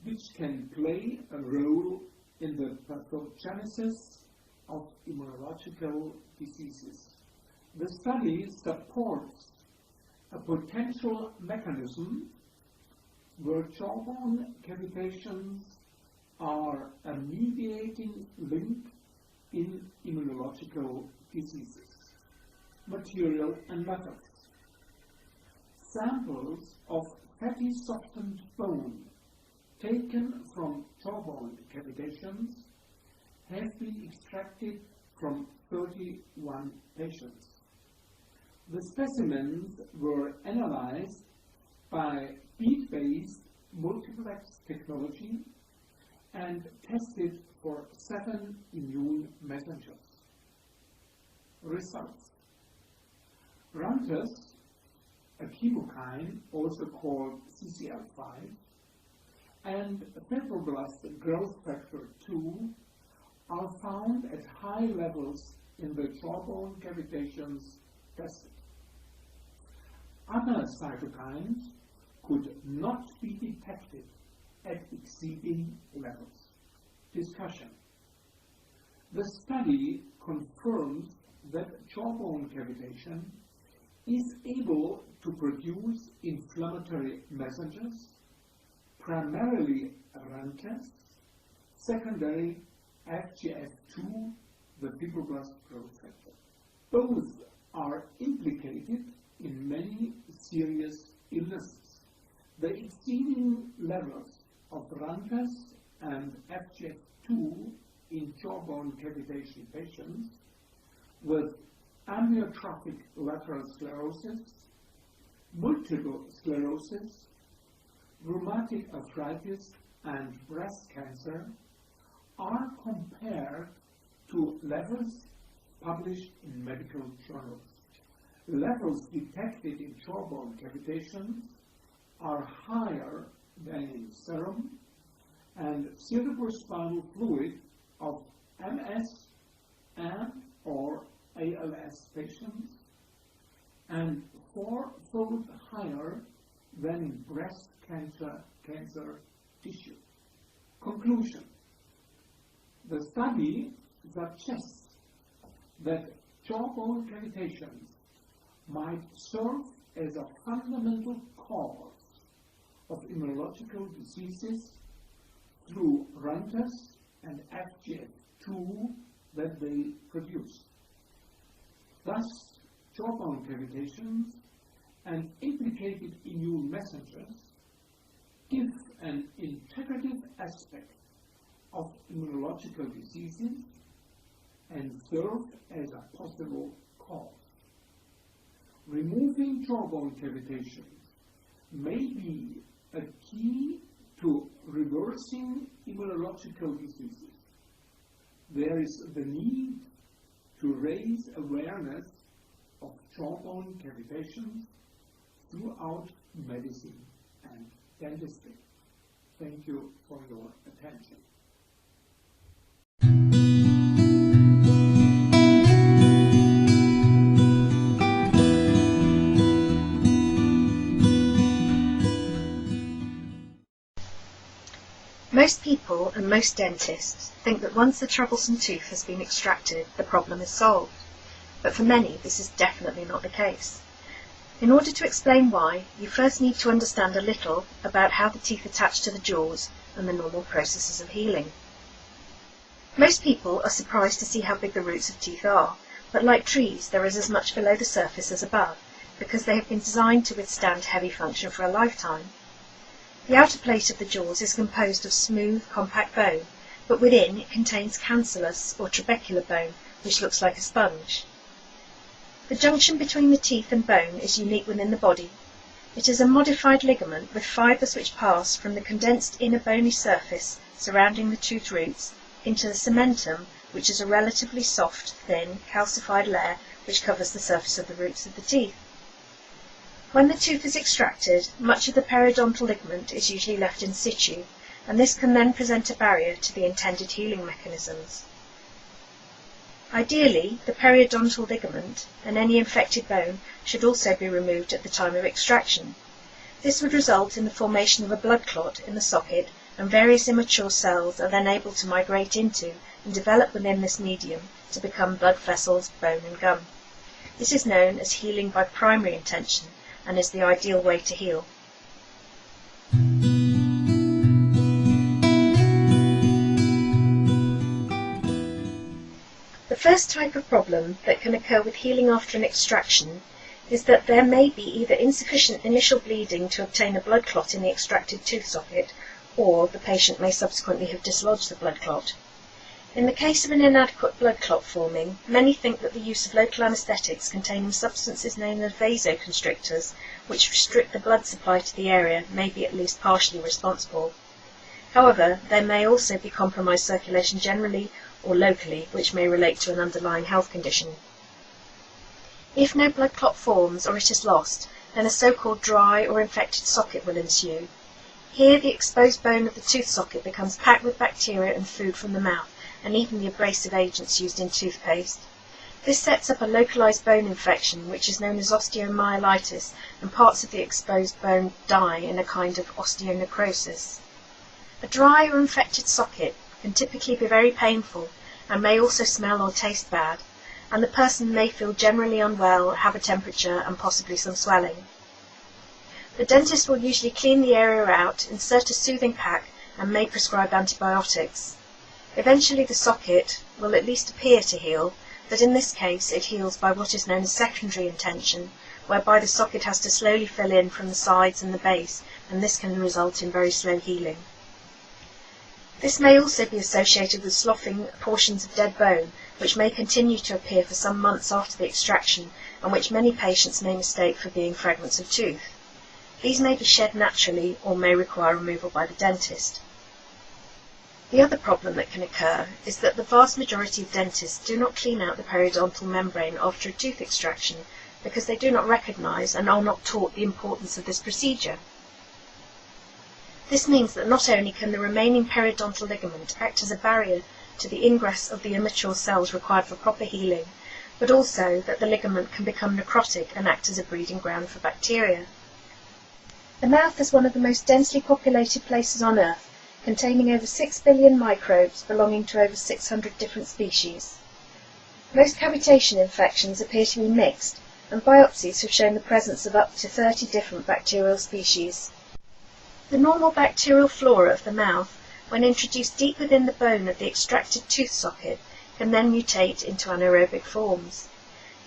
[SPEAKER 14] which can play a role in the pathogenesis of immunological diseases. The study supports a potential mechanism where jawbone cavitations are a mediating link in immunological diseases. Material and methods. Samples of fatty softened bone taken from jawbone cavitations have been extracted from 31 patients. The specimens were analyzed by bead-based multiplex technology and tested for 7 immune messengers. Results. Rantes, a chemokine, also called CCL5, and fibroblast growth factor 2 are found at high levels in the jawbone cavitations tested. Other cytokines could not be detected at exceeding levels. Discussion. The study confirms that jawbone cavitation is able to produce inflammatory messengers, primarily Rantes, secondary FGF2, the fibroblast growth factor. Both are implicated in many serious illnesses. The exceeding levels of Rantes and FGF2 in jawbone cavitation patients with amyotrophic lateral sclerosis, multiple sclerosis, rheumatic arthritis, and breast cancer are compared to levels published in medical journals. Levels detected in jawbone cavitations are higher than in serum, and cerebrospinal fluid of MS and or ALS patients, and 4-fold higher than in breast cancer tissue. Conclusion. The study suggests that jawbone cavitations might serve as a fundamental cause of immunological diseases through rentas and FGF2 that they produce. Thus, jawbone cavitations and implicated immune messengers give an integrative aspect of immunological diseases and serve as a possible cause. Removing jawbone cavitations may be a key to reversing immunological diseases. There is the need to raise awareness of jawbone cavitations throughout medicine and dentistry. Thank you for your attention.
[SPEAKER 15] Most people and most dentists think that once the troublesome tooth has been extracted, the problem is solved. But for many, this is definitely not the case. In order to explain why, you first need to understand a little about how the teeth attach to the jaws and the normal processes of healing. Most people are surprised to see how big the roots of teeth are, but like trees, there is as much below the surface as above, because they have been designed to withstand heavy function for a lifetime. The outer plate of the jaws is composed of smooth, compact bone, but within it contains cancellous or trabecular bone, which looks like a sponge. The junction between the teeth and bone is unique within the body. It is a modified ligament with fibres which pass from the condensed inner bony surface surrounding the tooth roots into the cementum, which is a relatively soft, thin, calcified layer which covers the surface of the roots of the teeth. When the tooth is extracted, much of the periodontal ligament is usually left in situ, and this can then present a barrier to the intended healing mechanisms. Ideally, the periodontal ligament and any infected bone should also be removed at the time of extraction. This would result in the formation of a blood clot in the socket, and various immature cells are then able to migrate into and develop within this medium to become blood vessels, bone and gum. This is known as healing by primary intention, and is the ideal way to heal. The first type of problem that can occur with healing after an extraction is that there may be either insufficient initial bleeding to obtain a blood clot in the extracted tooth socket, or the patient may subsequently have dislodged the blood clot. In the case of an inadequate blood clot forming, many think that the use of local anaesthetics containing substances known as vasoconstrictors, which restrict the blood supply to the area, may be at least partially responsible. However, there may also be compromised circulation generally or locally, which may relate to an underlying health condition. If no blood clot forms or it is lost, then a so-called dry or infected socket will ensue. Here the exposed bone of the tooth socket becomes packed with bacteria and food from the mouth, and even the abrasive agents used in toothpaste. This sets up a localized bone infection, which is known as osteomyelitis, and parts of the exposed bone die in a kind of osteonecrosis. A dry or infected socket can typically be very painful and may also smell or taste bad, and the person may feel generally unwell, have a temperature and possibly some swelling. The dentist will usually clean the area out, insert a soothing pack, and may prescribe antibiotics. Eventually the socket will at least appear to heal, but in this case it heals by what is known as secondary intention, whereby the socket has to slowly fill in from the sides and the base, and this can result in very slow healing. This may also be associated with sloughing portions of dead bone, which may continue to appear for some months after the extraction, and which many patients may mistake for being fragments of tooth. These may be shed naturally or may require removal by the dentist. The other problem that can occur is that the vast majority of dentists do not clean out the periodontal membrane after a tooth extraction because they do not recognize and are not taught the importance of this procedure. This means that not only can the remaining periodontal ligament act as a barrier to the ingress of the immature cells required for proper healing, but also that the ligament can become necrotic and act as a breeding ground for bacteria. The mouth is one of the most densely populated places on Earth, containing over 6 billion microbes belonging to over 600 different species. Most cavitation infections appear to be mixed, and biopsies have shown the presence of up to 30 different bacterial species. The normal bacterial flora of the mouth, when introduced deep within the bone of the extracted tooth socket, can then mutate into anaerobic forms.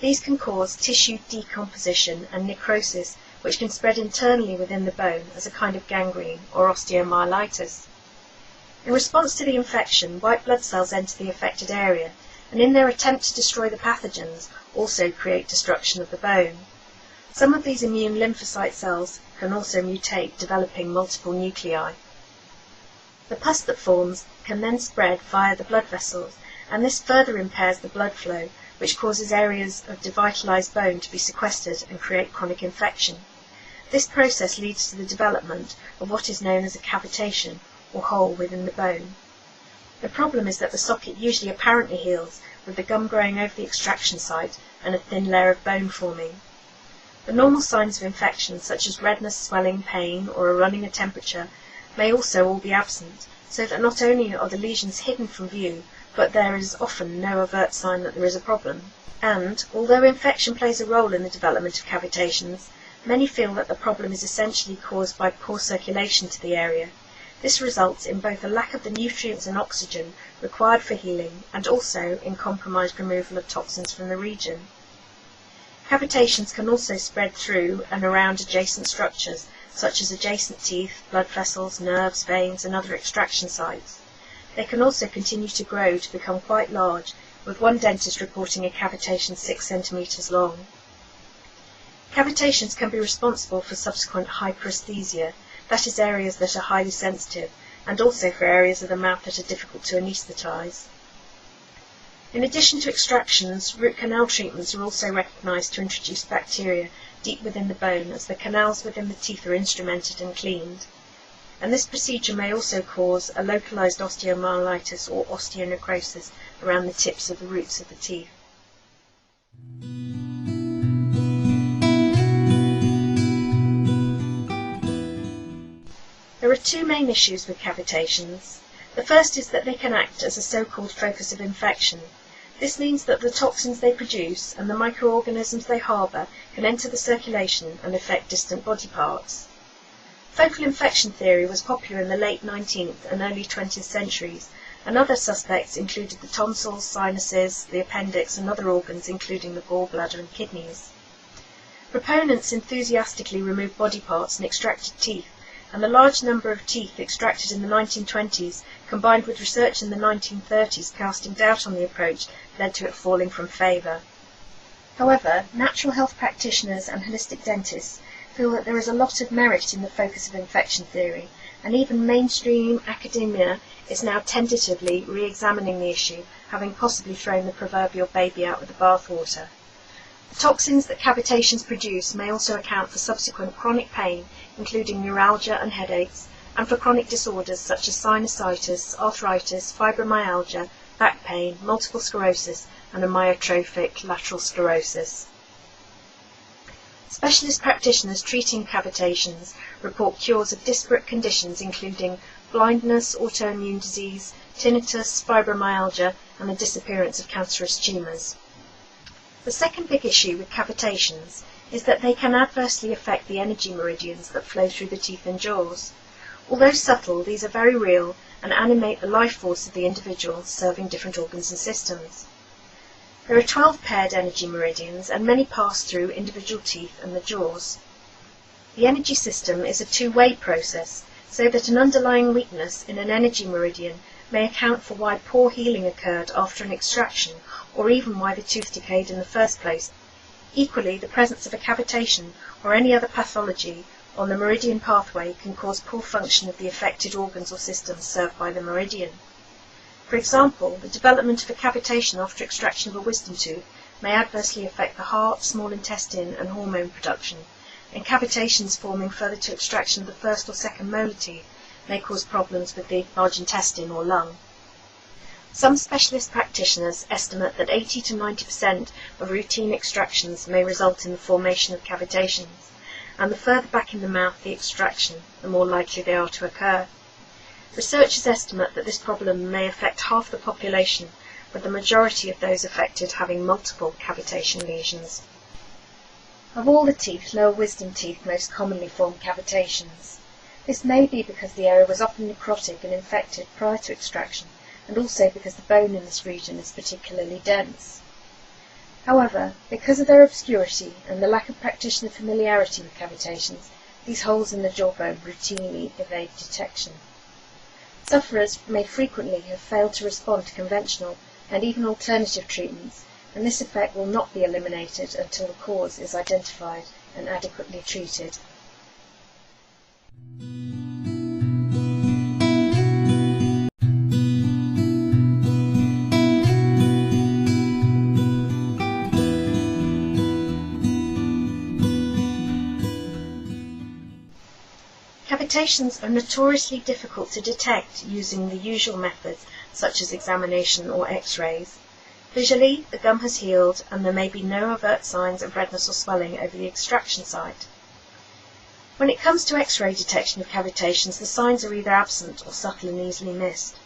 [SPEAKER 15] These can cause tissue decomposition and necrosis, which can spread internally within the bone as a kind of gangrene or osteomyelitis. In response to the infection, white blood cells enter the affected area, and in their attempt to destroy the pathogens, also create destruction of the bone. Some of these immune lymphocyte cells can also mutate, developing multiple nuclei. The pus that forms can then spread via the blood vessels, and this further impairs the blood flow, which causes areas of devitalized bone to be sequestered and create chronic infection. This process leads to the development of what is known as a cavitation, or hole within the bone. The problem is that the socket usually apparently heals, with the gum growing over the extraction site and a thin layer of bone forming. The normal signs of infection, such as redness, swelling, pain, or a running temperature, may also all be absent, so that not only are the lesions hidden from view, but there is often no overt sign that there is a problem. And, although infection plays a role in the development of cavitations, many feel that the problem is essentially caused by poor circulation to the area. This results in both a lack of the nutrients and oxygen required for healing, and also in compromised removal of toxins from the region. Cavitations can also spread through and around adjacent structures, such as adjacent teeth, blood vessels, nerves, veins, and other extraction sites. They can also continue to grow to become quite large, with one dentist reporting a cavitation 6 centimeters long. Cavitations can be responsible for subsequent hyperesthesia, that is, areas that are highly sensitive, and also for areas of the mouth that are difficult to anesthetize. In addition to extractions, root canal treatments are also recognized to introduce bacteria deep within the bone, as the canals within the teeth are instrumented and cleaned. And this procedure may also cause a localized osteomyelitis or osteonecrosis around the tips of the roots of the teeth. There are two main issues with cavitations. The first is that they can act as a so-called focus of infection. This means that the toxins they produce and the microorganisms they harbour can enter the circulation and affect distant body parts. Focal infection theory was popular in the late 19th and early 20th centuries, and other suspects included the tonsils, sinuses, the appendix, and other organs including the gallbladder and kidneys. Proponents enthusiastically removed body parts and extracted teeth, and the large number of teeth extracted in the 1920s, combined with research in the 1930s casting doubt on the approach, led to it falling from favour. However, natural health practitioners and holistic dentists feel that there is a lot of merit in the focus of infection theory, and even mainstream academia is now tentatively re-examining the issue, having possibly thrown the proverbial baby out with the bathwater. The toxins that cavitations produce may also account for subsequent chronic pain, including neuralgia and headaches, and for chronic disorders such as sinusitis, arthritis, fibromyalgia, back pain, multiple sclerosis, and amyotrophic lateral sclerosis. Specialist practitioners treating cavitations report cures of disparate conditions including blindness, autoimmune disease, tinnitus, fibromyalgia, and the disappearance of cancerous tumours. The second big issue with cavitations is that they can adversely affect the energy meridians that flow through the teeth and jaws. Although subtle, these are very real and animate the life force of the individual, serving different organs and systems. There are 12 paired energy meridians, and many pass through individual teeth and the jaws. The energy system is a two-way process, so that an underlying weakness in an energy meridian may account for why poor healing occurred after an extraction, or even why the tooth decayed in the first place. Equally, the presence of a cavitation or any other pathology on the meridian pathway can cause poor function of the affected organs or systems served by the meridian. For example, the development of a cavitation after extraction of a wisdom tooth may adversely affect the heart, small intestine, and hormone production, and cavitations forming further to extraction of the first or second molar teeth may cause problems with the large intestine or lung. Some specialist practitioners estimate that 80 to 90% of routine extractions may result in the formation of cavitations, and the further back in the mouth the extraction, the more likely they are to occur. Researchers estimate that this problem may affect half the population, with the majority of those affected having multiple cavitation lesions. Of all the teeth, lower wisdom teeth most commonly form cavitations. This may be because the area was often necrotic and infected prior to extraction, and also because the bone in this region is particularly dense. However, because of their obscurity and the lack of practitioner familiarity with cavitations, these holes in the jawbone routinely evade detection. Sufferers may frequently have failed to respond to conventional and even alternative treatments, and this effect will not be eliminated until the cause is identified and adequately treated. Cavitations are notoriously difficult to detect using the usual methods such as examination or X-rays. Visually, the gum has healed and there may be no overt signs of redness or swelling over the extraction site. When it comes to X-ray detection of cavitations, the signs are either absent or subtle and easily missed.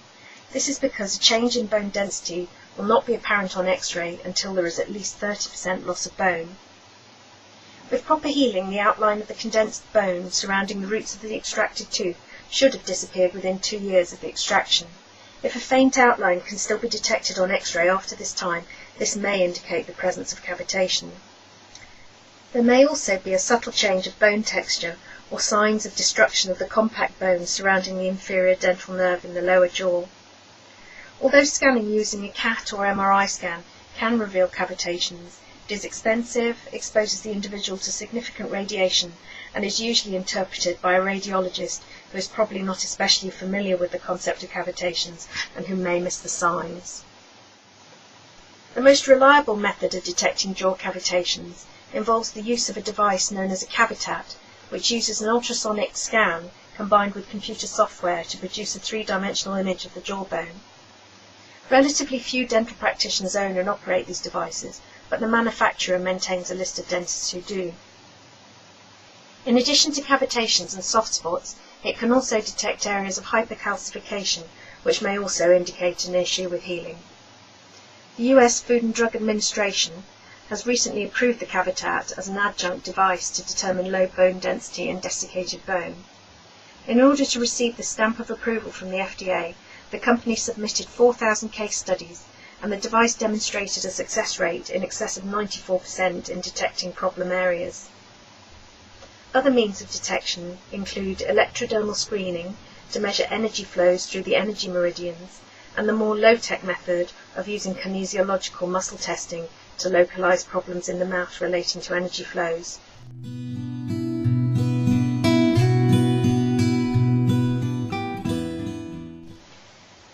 [SPEAKER 15] This is because a change in bone density will not be apparent on X-ray until there is at least 30% loss of bone. With proper healing, the outline of the condensed bone surrounding the roots of the extracted tooth should have disappeared within 2 years of the extraction. If a faint outline can still be detected on X-ray after this time, this may indicate the presence of cavitation. There may also be a subtle change of bone texture or signs of destruction of the compact bones surrounding the inferior dental nerve in the lower jaw. Although scanning using a CAT or MRI scan can reveal cavitations, it is expensive, exposes the individual to significant radiation, and is usually interpreted by a radiologist who is probably not especially familiar with the concept of cavitations and who may miss the signs. The most reliable method of detecting jaw cavitations involves the use of a device known as a cavitat, which uses an ultrasonic scan combined with computer software to produce a three-dimensional image of the jawbone. Relatively few dental practitioners own and operate these devices, but the manufacturer maintains a list of dentists who do. In addition to cavitations and soft spots, it can also detect areas of hypercalcification, which may also indicate an issue with healing. The US Food and Drug Administration has recently approved the cavitat as an adjunct device to determine low bone density in desiccated bone. In order to receive the stamp of approval from the FDA, the company submitted 4,000 case studies, and the device demonstrated a success rate in excess of 94% in detecting problem areas. Other means of detection include electrodermal screening to measure energy flows through the energy meridians, and the more low-tech method of using kinesiological muscle testing to localize problems in the mouth relating to energy flows.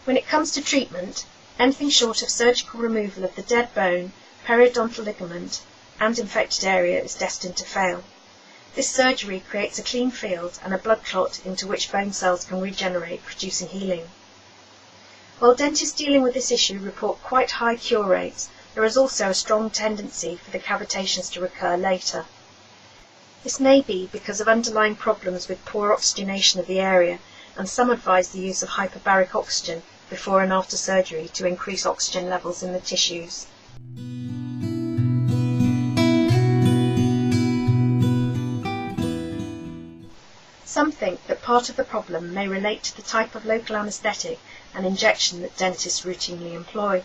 [SPEAKER 15] When it comes to treatment, anything short of surgical removal of the dead bone, periodontal ligament, and infected area is destined to fail. This surgery creates a clean field and a blood clot into which bone cells can regenerate, producing healing. While dentists dealing with this issue report quite high cure rates, there is also a strong tendency for the cavitations to recur later. This may be because of underlying problems with poor oxygenation of the area, and some advise the use of hyperbaric oxygen before and after surgery to increase oxygen levels in the tissues. Some think that part of the problem may relate to the type of local anaesthetic and injection that dentists routinely employ.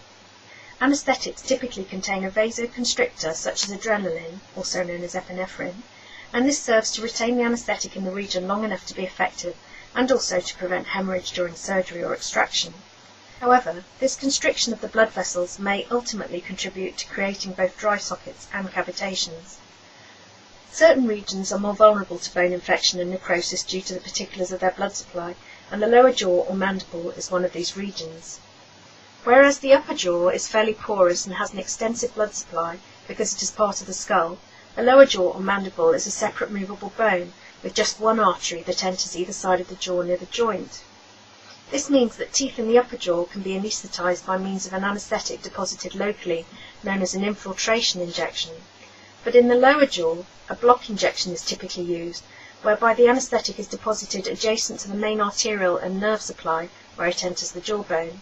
[SPEAKER 15] Anaesthetics typically contain a vasoconstrictor such as adrenaline, also known as epinephrine, and this serves to retain the anaesthetic in the region long enough to be effective and also to prevent hemorrhage during surgery or extraction. However, this constriction of the blood vessels may ultimately contribute to creating both dry sockets and cavitations. Certain regions are more vulnerable to bone infection and necrosis due to the particulars of their blood supply, and the lower jaw or mandible is one of these regions. Whereas the upper jaw is fairly porous and has an extensive blood supply because it is part of the skull, the lower jaw or mandible is a separate movable bone with just one artery that enters either side of the jaw near the joint. This means that teeth in the upper jaw can be anaesthetized by means of an anesthetic deposited locally, known as an infiltration injection. But in the lower jaw, a block injection is typically used, whereby the anesthetic is deposited adjacent to the main arterial and nerve supply where it enters the jawbone.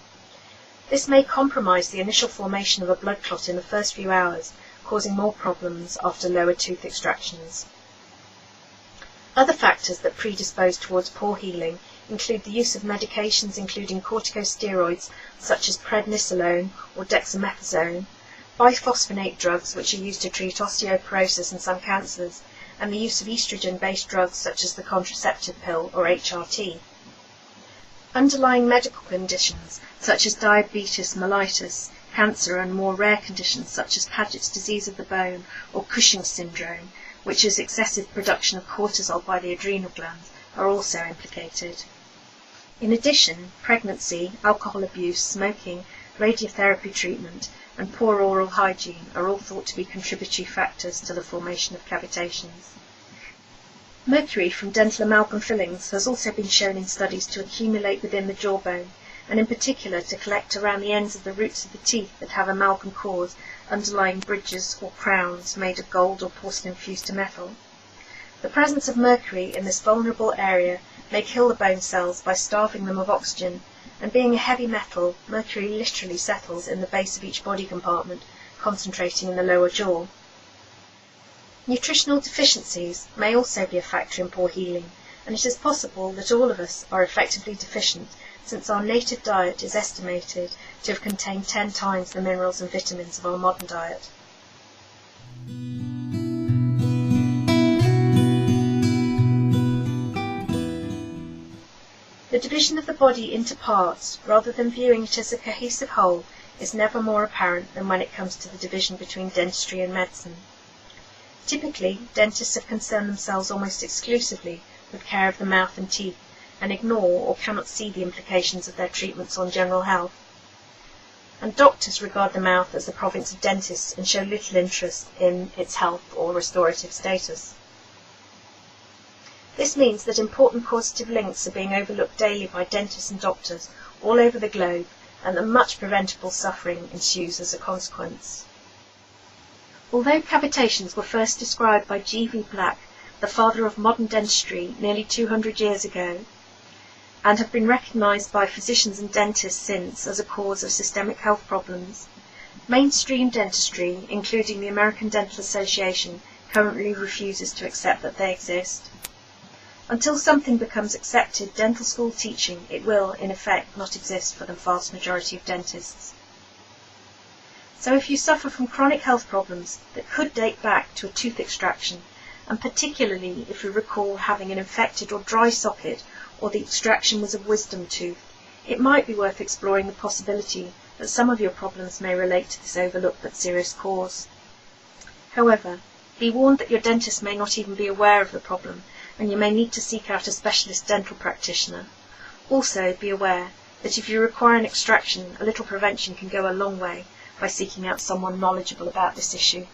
[SPEAKER 15] This may compromise the initial formation of a blood clot in the first few hours, causing more problems after lower tooth extractions. Other factors that predispose towards poor healing include the use of medications including corticosteroids such as prednisolone or dexamethasone, biphosphonate drugs which are used to treat osteoporosis and some cancers, and the use of estrogen-based drugs such as the contraceptive pill or HRT. Underlying medical conditions such as diabetes mellitus, cancer, and more rare conditions such as Paget's disease of the bone or Cushing's syndrome, which is excessive production of cortisol by the adrenal glands, are also implicated. In addition, pregnancy, alcohol abuse, smoking, radiotherapy treatment, and poor oral hygiene are all thought to be contributory factors to the formation of cavitations. Mercury from dental amalgam fillings has also been shown in studies to accumulate within the jawbone, and in particular to collect around the ends of the roots of the teeth that have amalgam cores underlying bridges or crowns made of gold or porcelain fused to metal. The presence of mercury in this vulnerable area may kill the bone cells by starving them of oxygen, and being a heavy metal, mercury literally settles in the base of each body compartment, concentrating in the lower jaw. Nutritional deficiencies may also be a factor in poor healing, and it is possible that all of us are effectively deficient, since our native diet is estimated to have contained 10 times the minerals and vitamins of our modern diet. The division of the body into parts, rather than viewing it as a cohesive whole, is never more apparent than when it comes to the division between dentistry and medicine. Typically, dentists have concerned themselves almost exclusively with care of the mouth and teeth, and ignore or cannot see the implications of their treatments on general health. And doctors regard the mouth as the province of dentists and show little interest in its health or restorative status. This means that important causative links are being overlooked daily by dentists and doctors all over the globe, and that much preventable suffering ensues as a consequence. Although cavitations were first described by G.V. Black, the father of modern dentistry, nearly 200 years ago, and have been recognised by physicians and dentists since as a cause of systemic health problems, mainstream dentistry, including the American Dental Association, currently refuses to accept that they exist. Until something becomes accepted dental school teaching, it will, in effect, not exist for the vast majority of dentists. So if you suffer from chronic health problems that could date back to a tooth extraction, and particularly if you recall having an infected or dry socket, or the extraction was of wisdom tooth, it might be worth exploring the possibility that some of your problems may relate to this overlooked but serious cause. However, be warned that your dentist may not even be aware of the problem, and you may need to seek out a specialist dental practitioner. Also, be aware that if you require an extraction, a little prevention can go a long way by seeking out someone knowledgeable about this issue.